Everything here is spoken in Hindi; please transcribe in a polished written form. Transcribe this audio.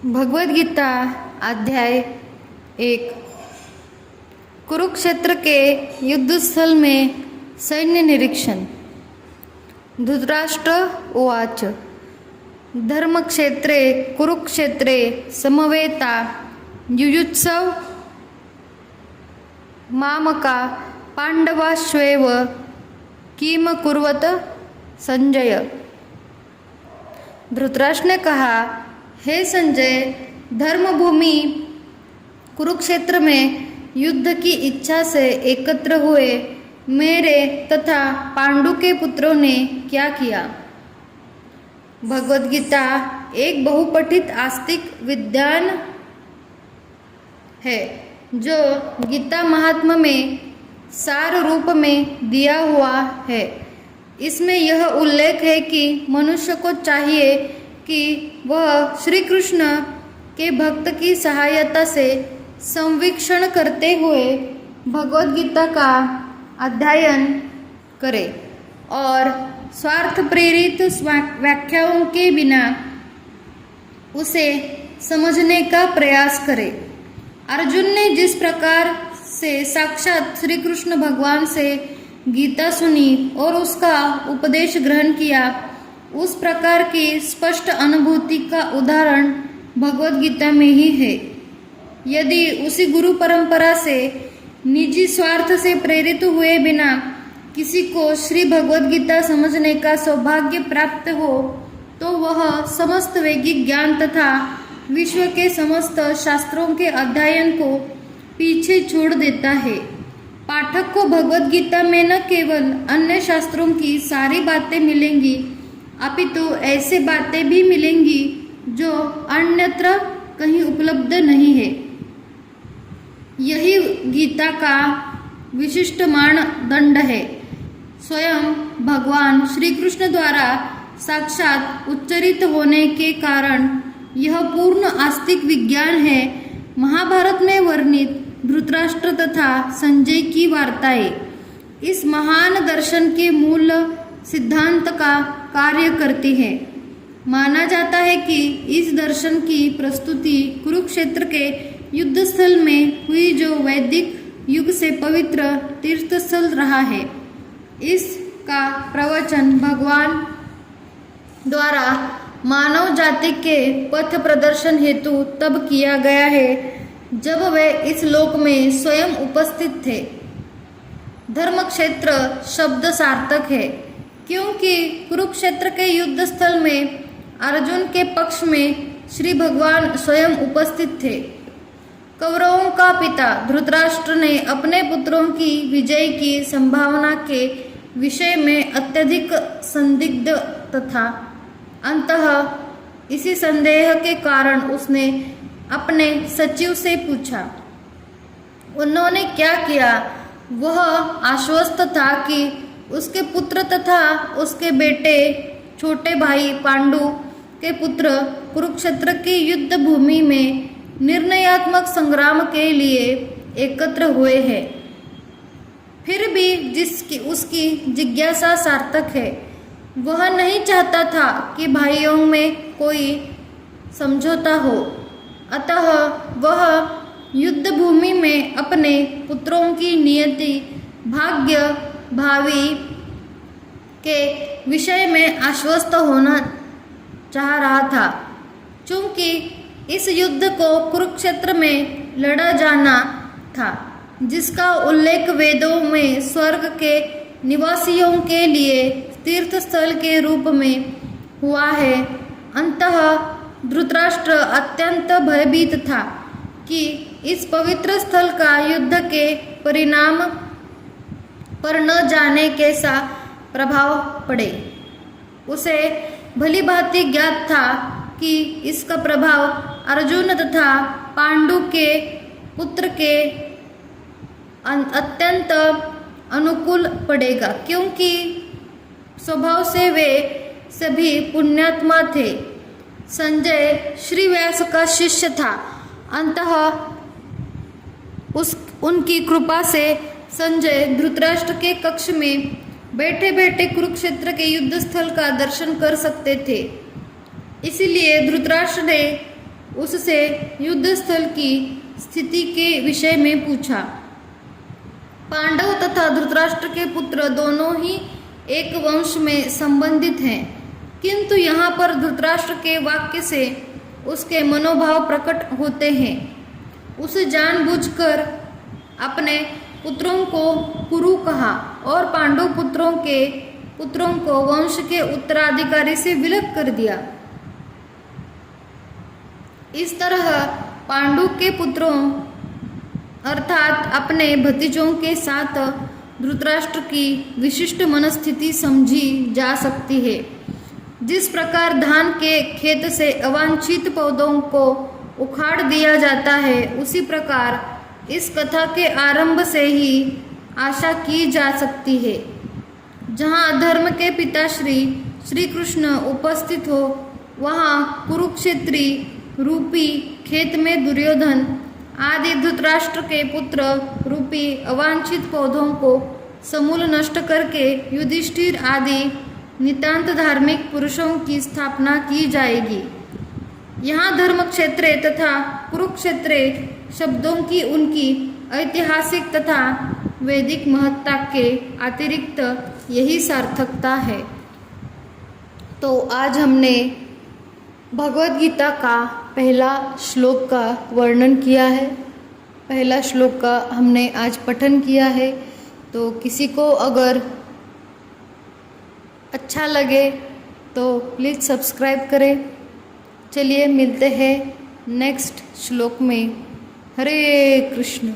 भगवद गीता अध्याय 1। कुरुक्षेत्र के युद्ध स्थल में सैन्य निरीक्षण। धृतराष्ट्र उवाच धर्मक्षेत्रे कुरुक्षेत्रे समवेता युयुत्सव मामका पांडवाश्वेव किम कुर्वत संजय। धृतराष्ट्र ने कहा, हे संजय, धर्मभूमि कुरुक्षेत्र में युद्ध की इच्छा से एकत्र हुए मेरे तथा पांडु के पुत्रों ने क्या किया। भगवद गीता एक बहुपठित आस्तिक विद्वान है जो गीता महात्म्य में सार रूप में दिया हुआ है। इसमें यह उल्लेख है कि मनुष्य को चाहिए कि वह श्री कृष्ण के भक्त की सहायता से संवीक्षण करते हुए भगवद गीता का अध्ययन करे और स्वार्थ प्रेरित व्याख्याओं के बिना उसे समझने का प्रयास करे। अर्जुन ने जिस प्रकार से साक्षात श्री कृष्ण भगवान से गीता सुनी और उसका उपदेश ग्रहण किया, उस प्रकार की स्पष्ट अनुभूति का उदाहरण भगवद गीता में ही है। यदि उसी गुरु परंपरा से निजी स्वार्थ से प्रेरित हुए बिना किसी को श्री भगवद गीता समझने का सौभाग्य प्राप्त हो तो वह समस्त वैदिक ज्ञान तथा विश्व के समस्त शास्त्रों के अध्ययन को पीछे छोड़ देता है। पाठक को भगवद गीता में न केवल अन्य शास्त्रों की सारी बातें मिलेंगी अपितु ऐसे बातें भी मिलेंगी जो अन्यत्र कहीं उपलब्ध नहीं है। यही गीता का विशिष्ट मानदंड है। स्वयं भगवान श्री कृष्ण द्वारा साक्षात उच्चरित होने के कारण यह पूर्ण आस्तिक विज्ञान है। महाभारत में वर्णित धृतराष्ट्र तथा संजय की वार्ताएं इस महान दर्शन के मूल सिद्धांत का कार्य करती है। माना जाता है कि इस दर्शन की प्रस्तुति कुरुक्षेत्र के युद्ध स्थल में हुई जो वैदिक युग से पवित्र तीर्थ स्थल रहा है। इसका प्रवचन भगवान द्वारा मानव जाति के पथ प्रदर्शन हेतु तब किया गया है जब वे इस लोक में स्वयं उपस्थित थे। धर्मक्षेत्र शब्द सार्थक है क्योंकि कुरुक्षेत्र के युद्ध स्थल में अर्जुन के पक्ष में श्री भगवान स्वयं उपस्थित थे। कौरवों का पिता धृतराष्ट्र ने अपने पुत्रों की विजय की संभावना के विषय में अत्यधिक संदिग्ध तथा अंततः इसी संदेह के कारण उसने अपने सचिव से पूछा। उन्होंने क्या किया? वह आश्वस्त था कि उसके पुत्र तथा उसके बेटे छोटे भाई पांडु के पुत्र कुरुक्षेत्र की युद्ध भूमि में निर्णयात्मक संग्राम के लिए एकत्र हुए हैं। फिर भी जिसकी उसकी जिज्ञासा सार्थक है। वह नहीं चाहता था कि भाइयों में कोई समझौता हो, अतः वह युद्ध भूमि में अपने पुत्रों की नियति, भाग्य, भावी के विषय में आश्वस्त होना चाह रहा था। चूंकि इस युद्ध को कुरुक्षेत्र में लड़ा जाना था जिसका उल्लेख वेदों में स्वर्ग के निवासियों के लिए तीर्थ स्थल के रूप में हुआ है, अंततः धृतराष्ट्र अत्यंत भयभीत था कि इस पवित्र स्थल का युद्ध के परिणाम पर न जाने कैसा प्रभाव पड़े। उसे भली भांति ज्ञात था कि इसका प्रभाव अर्जुन तथा पांडु के पुत्र के अत्यंत अनुकूल पड़ेगा क्योंकि स्वभाव से वे सभी पुण्यात्मा थे। संजय श्री व्यास का शिष्य था। अंततः उनकी कृपा से संजय धृतराष्ट्र के कक्ष में बैठे बैठे कुरुक्षेत्र के युद्ध स्थल का दर्शन कर सकते थे। इसीलिए धृतराष्ट्र ने उससे युद्ध स्थल की स्थिति के विषय में पूछा। पांडव तथा धृतराष्ट्र के पुत्र दोनों ही एक वंश में संबंधित हैं, किंतु यहाँ पर धृतराष्ट्र के वाक्य से उसके मनोभाव प्रकट होते हैं। उसे जानबूझकर अपने पुत्रों को कुरु कहा और पांडव पुत्रों को वंश के उत्तराधिकारी से विलग कर दिया। इस तरह पांडु के पुत्रों अर्थात अपने भतीजों के साथ धृतराष्ट्र की विशिष्ट मनस्थिति समझी जा सकती है। जिस प्रकार धान के खेत से अवांछित पौधों को उखाड़ दिया जाता है, उसी प्रकार इस कथा के आरंभ से ही आशा की जा सकती है। जहाँ अधर्म के पिता श्री कृष्ण उपस्थित हो, वहाँ कुरुक्षेत्री रूपी खेत में दुर्योधन आदि धृतराष्ट्र के पुत्र रूपी अवांछित पौधों को समूल नष्ट करके युधिष्ठिर आदि नितांत धार्मिक पुरुषों की स्थापना की जाएगी। यहाँ धर्म क्षेत्रे तथा कुरुक्षेत्रे शब्दों की उनकी ऐतिहासिक तथा वैदिक महत्ता के अतिरिक्त यही सार्थकता है। तो आज हमने भगवद गीता का पहला श्लोक का वर्णन किया है। पहला श्लोक का हमने आज पठन किया है। तो किसी को अगर अच्छा लगे तो प्लीज़ सब्सक्राइब करें। चलिए मिलते हैं नेक्स्ट श्लोक में। हरे कृष्ण।